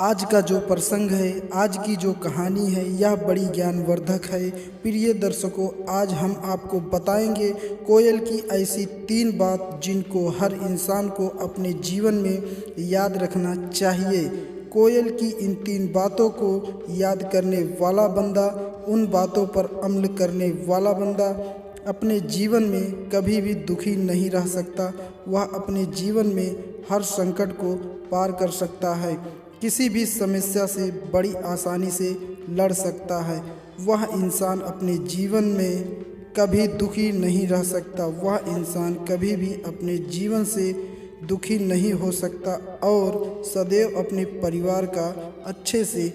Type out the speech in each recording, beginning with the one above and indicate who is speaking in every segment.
Speaker 1: आज का जो प्रसंग है, आज की जो कहानी है, यह बड़ी ज्ञानवर्धक है। प्रिय दर्शकों, आज हम आपको बताएंगे कोयल की ऐसी 3 बात जिनको हर इंसान को अपने जीवन में याद रखना चाहिए। कोयल की इन 3 बातों को याद करने वाला बंदा, उन बातों पर अमल करने वाला बंदा अपने जीवन में कभी भी दुखी नहीं रह सकता। वह अपने जीवन में हर संकट को पार कर सकता है, किसी भी समस्या से बड़ी आसानी से लड़ सकता है। वह इंसान अपने जीवन में कभी दुखी नहीं रह सकता। वह इंसान कभी भी अपने जीवन से दुखी नहीं हो सकता और सदैव अपने परिवार का अच्छे से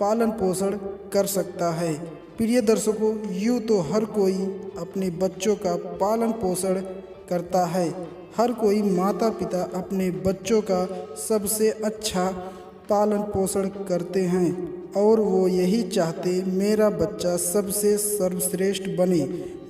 Speaker 1: पालन पोषण कर सकता है। प्रिय दर्शकों, यूँ तो हर कोई अपने बच्चों का पालन पोषण करता है। हर कोई माता पिता अपने बच्चों का सबसे अच्छा पालन पोषण करते हैं और वो यही चाहते मेरा बच्चा सबसे सर्वश्रेष्ठ बने,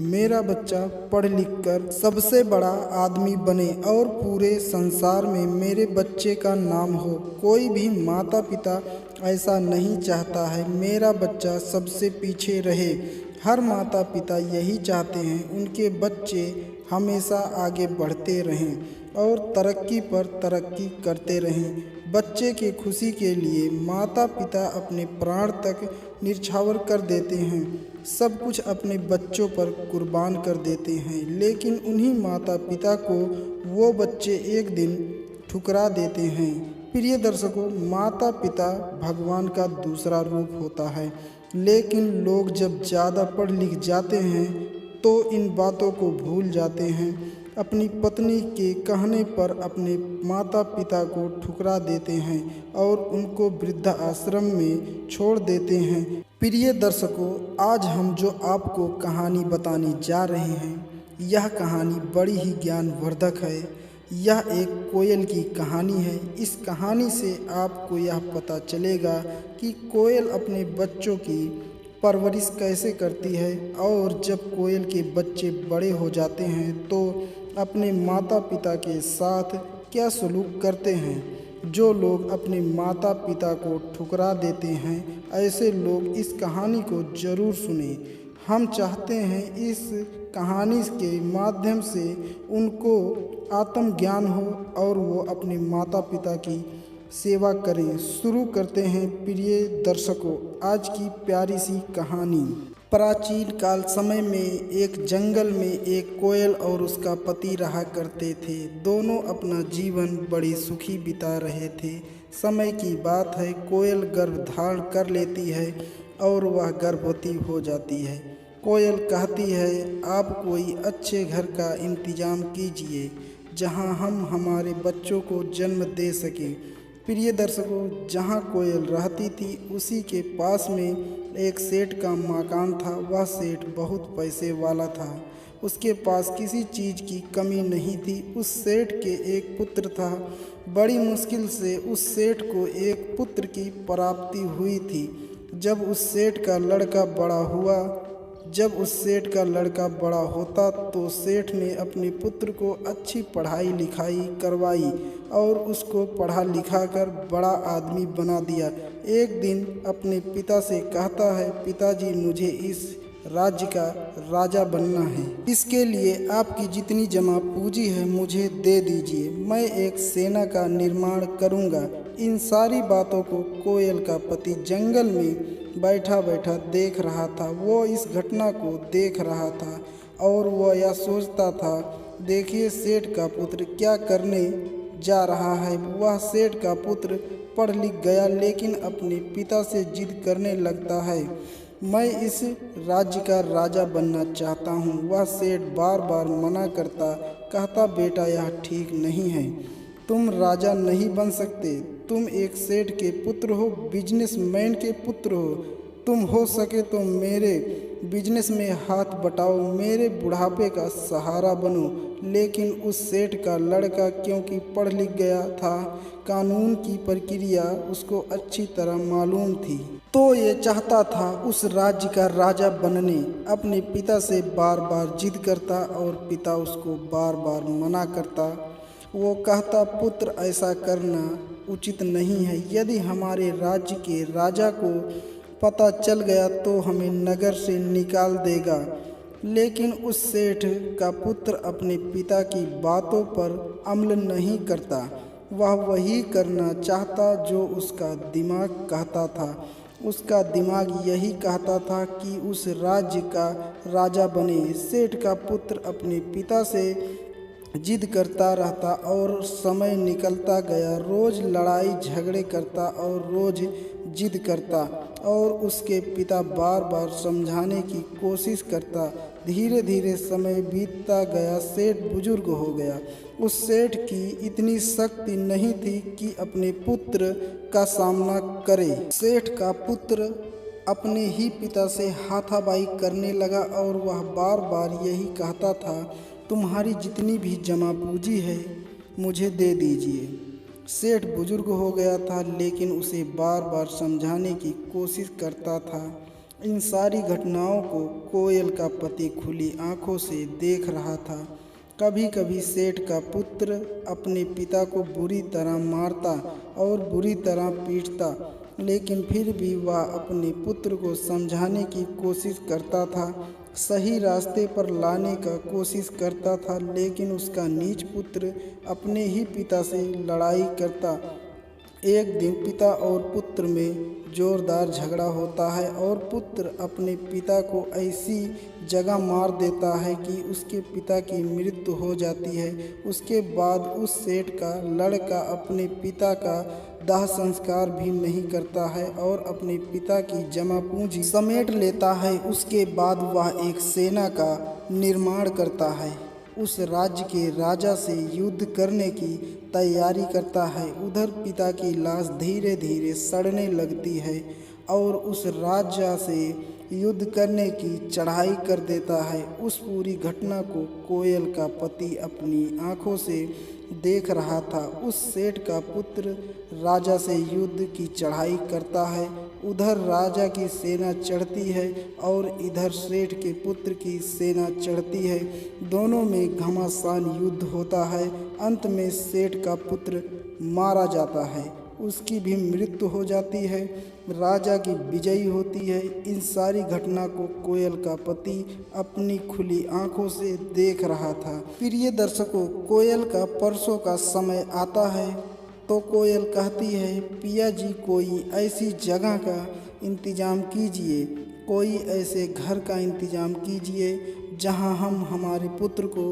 Speaker 1: मेरा बच्चा पढ़ लिख कर सबसे बड़ा आदमी बने और पूरे संसार में मेरे बच्चे का नाम हो। कोई भी माता पिता ऐसा नहीं चाहता है मेरा बच्चा सबसे पीछे रहे। हर माता पिता यही चाहते हैं उनके बच्चे हमेशा आगे बढ़ते रहें और तरक्की पर तरक्की करते रहें। बच्चे के खुशी के लिए माता पिता अपने प्राण तक न्यौछावर कर देते हैं, सब कुछ अपने बच्चों पर कुर्बान कर देते हैं, लेकिन उन्हीं माता पिता को वो बच्चे एक दिन ठुकरा देते हैं। प्रिय दर्शकों, माता पिता भगवान का दूसरा रूप होता है, लेकिन लोग जब ज़्यादा पढ़ लिख जाते हैं तो इन बातों को भूल जाते हैं। अपनी पत्नी के कहने पर अपने माता पिता को ठुकरा देते हैं और उनको वृद्धा आश्रम में छोड़ देते हैं। प्रिय दर्शकों, आज हम जो आपको कहानी बताने जा रहे हैं, यह कहानी बड़ी ही ज्ञानवर्धक है। यह एक कोयल की कहानी है। इस कहानी से आपको यह पता चलेगा कि कोयल अपने बच्चों की परवरिश कैसे करती है और जब कोयल के बच्चे बड़े हो जाते हैं तो अपने माता पिता के साथ क्या सलूक करते हैं। जो लोग अपने माता पिता को ठुकरा देते हैं, ऐसे लोग इस कहानी को ज़रूर सुने। हम चाहते हैं इस कहानी के माध्यम से उनको आत्मज्ञान हो और वो अपने माता पिता की सेवा करें। शुरू करते हैं प्रिय दर्शकों आज की प्यारी सी कहानी। प्राचीन काल समय में एक जंगल में एक कोयल और उसका पति रहा करते थे। दोनों अपना जीवन बड़ी सुखी बिता रहे थे। समय की बात है, कोयल गर्भ धारण कर लेती है और वह गर्भवती हो जाती है। कोयल कहती है, आप कोई अच्छे घर का इंतजाम कीजिए जहां हम हमारे बच्चों को जन्म दे सकें। प्रिय दर्शकों, जहां कोयल रहती थी उसी के पास में एक सेठ का मकान था। वह सेठ बहुत पैसे वाला था, उसके पास किसी चीज़ की कमी नहीं थी। उस सेठ के एक पुत्र था। बड़ी मुश्किल से उस सेठ को एक पुत्र की प्राप्ति हुई थी। जब उस सेठ का लड़का बड़ा होता तो सेठ ने अपने पुत्र को अच्छी पढ़ाई लिखाई करवाई और उसको पढ़ा लिखा कर बड़ा आदमी बना दिया। एक दिन अपने पिता से कहता है, पिताजी मुझे इस राज्य का राजा बनना है। इसके लिए आपकी जितनी जमा पूंजी है मुझे दे दीजिए, मैं एक सेना का निर्माण करूंगा। इन सारी बातों को कोयल का पति जंगल में बैठा बैठा देख रहा था। वो इस घटना को देख रहा था और वह यह सोचता था, देखिए सेठ का पुत्र क्या करने जा रहा है। वह सेठ का पुत्र पढ़ लिख गया लेकिन अपने पिता से जिद करने लगता है, मैं इस राज्य का राजा बनना चाहता हूँ। वह सेठ बार बार मना करता, कहता बेटा यह ठीक नहीं है, तुम राजा नहीं बन सकते। तुम एक सेठ के पुत्र हो, बिजनेसमैन के पुत्र हो। तुम हो सके तो मेरे बिजनेस में हाथ बटाओ, मेरे बुढ़ापे का सहारा बनो। लेकिन उस सेठ का लड़का क्योंकि पढ़ लिख गया था, कानून की प्रक्रिया उसको अच्छी तरह मालूम थी, तो ये चाहता था उस राज्य का राजा बनने। अपने पिता से बार बार जिद करता और पिता उसको बार बार मना करता। वो कहता पुत्र ऐसा करना, उचित नहीं है। यदि हमारे राज्य के राजा को पता चल गया तो हमें नगर से निकाल देगा। लेकिन उस सेठ का पुत्र अपने पिता की बातों पर अमल नहीं करता। वह वही करना चाहता जो उसका दिमाग कहता था। उसका दिमाग यही कहता था कि उस राज्य का राजा बने। सेठ का पुत्र अपने पिता से जिद करता रहता और समय निकलता गया। रोज़ लड़ाई झगड़े करता और रोज़ जिद करता और उसके पिता बार बार समझाने की कोशिश करता। धीरे धीरे समय बीतता गया। सेठ बुजुर्ग हो गया। उस सेठ की इतनी शक्ति नहीं थी कि अपने पुत्र का सामना करे। सेठ का पुत्र अपने ही पिता से हाथापाई करने लगा और वह बार बार यही कहता था, तुम्हारी जितनी भी जमा पूंजी है मुझे दे दीजिए। सेठ बुजुर्ग हो गया था लेकिन उसे बार बार समझाने की कोशिश करता था। इन सारी घटनाओं को कोयल का पति खुली आंखों से देख रहा था। कभी कभी सेठ का पुत्र अपने पिता को बुरी तरह मारता और बुरी तरह पीटता, लेकिन फिर भी वह अपने पुत्र को समझाने की कोशिश करता था, सही रास्ते पर लाने का कोशिश करता था। लेकिन उसका नीच पुत्र अपने ही पिता से लड़ाई करता। एक दिन पिता और पुत्र में जोरदार झगड़ा होता है और पुत्र अपने पिता को ऐसी जगह मार देता है कि उसके पिता की मृत्यु हो जाती है। उसके बाद उस सेठ का लड़का अपने पिता का दाह संस्कार भी नहीं करता है और अपने पिता की जमा पूंजी समेट लेता है। उसके बाद वह एक सेना का निर्माण करता है। उस राज्य के राजा से युद्ध करने की तैयारी करता है। उधर पिता की लाश धीरे धीरे सड़ने लगती है और उस राजा से युद्ध करने की चढ़ाई कर देता है। उस पूरी घटना को कोयल का पति अपनी आंखों से देख रहा था। उस सेठ का पुत्र राजा से युद्ध की चढ़ाई करता है। उधर राजा की सेना चढ़ती है और इधर सेठ के पुत्र की सेना चढ़ती है। दोनों में घमासान युद्ध होता है। अंत में सेठ का पुत्र मारा जाता है, उसकी भी मृत्यु हो जाती है, राजा की विजयी होती है। इन सारी घटना को कोयल का पति अपनी खुली आंखों से देख रहा था। प्रिय दर्शकों, कोयल का परसों का समय आता है तो कोयल कहती है, पिया जी कोई ऐसी जगह का इंतज़ाम कीजिए, कोई ऐसे घर का इंतज़ाम कीजिए जहां हम हमारे पुत्र को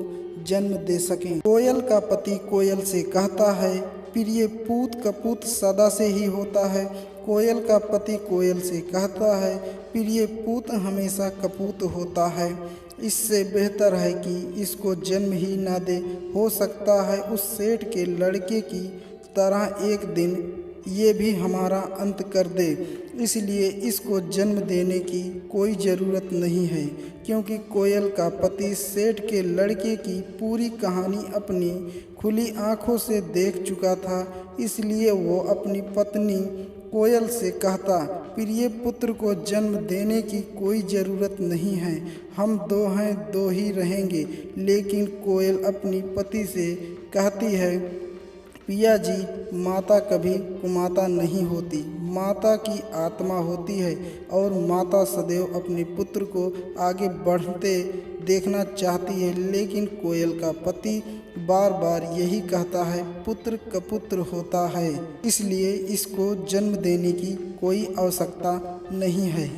Speaker 1: जन्म दे सकें। कोयल का पति कोयल से कहता है, प्रिय पूत कपूत सदा से ही होता है। कोयल का पति कोयल से कहता है, प्रिय पूत हमेशा कपूत होता है। इससे बेहतर है कि इसको जन्म ही ना दे। हो सकता है उस सेठ के लड़के की तरह एक दिन ये भी हमारा अंत कर दे, इसलिए इसको जन्म देने की कोई ज़रूरत नहीं है। क्योंकि कोयल का पति सेठ के लड़के की पूरी कहानी अपनी खुली आंखों से देख चुका था, इसलिए वो अपनी पत्नी कोयल से कहता, प्रिय पुत्र को जन्म देने की कोई ज़रूरत नहीं है, हम दो हैं, दो ही रहेंगे। लेकिन कोयल अपनी पति से कहती है, पिया जी, माता कभी कुमाता नहीं होती, माता की आत्मा होती है और माता सदैव अपने पुत्र को आगे बढ़ते देखना चाहती है। लेकिन कोयल का पति बार बार यही कहता है, पुत्र कपुत्र होता है, इसलिए इसको जन्म देने की कोई आवश्यकता नहीं है।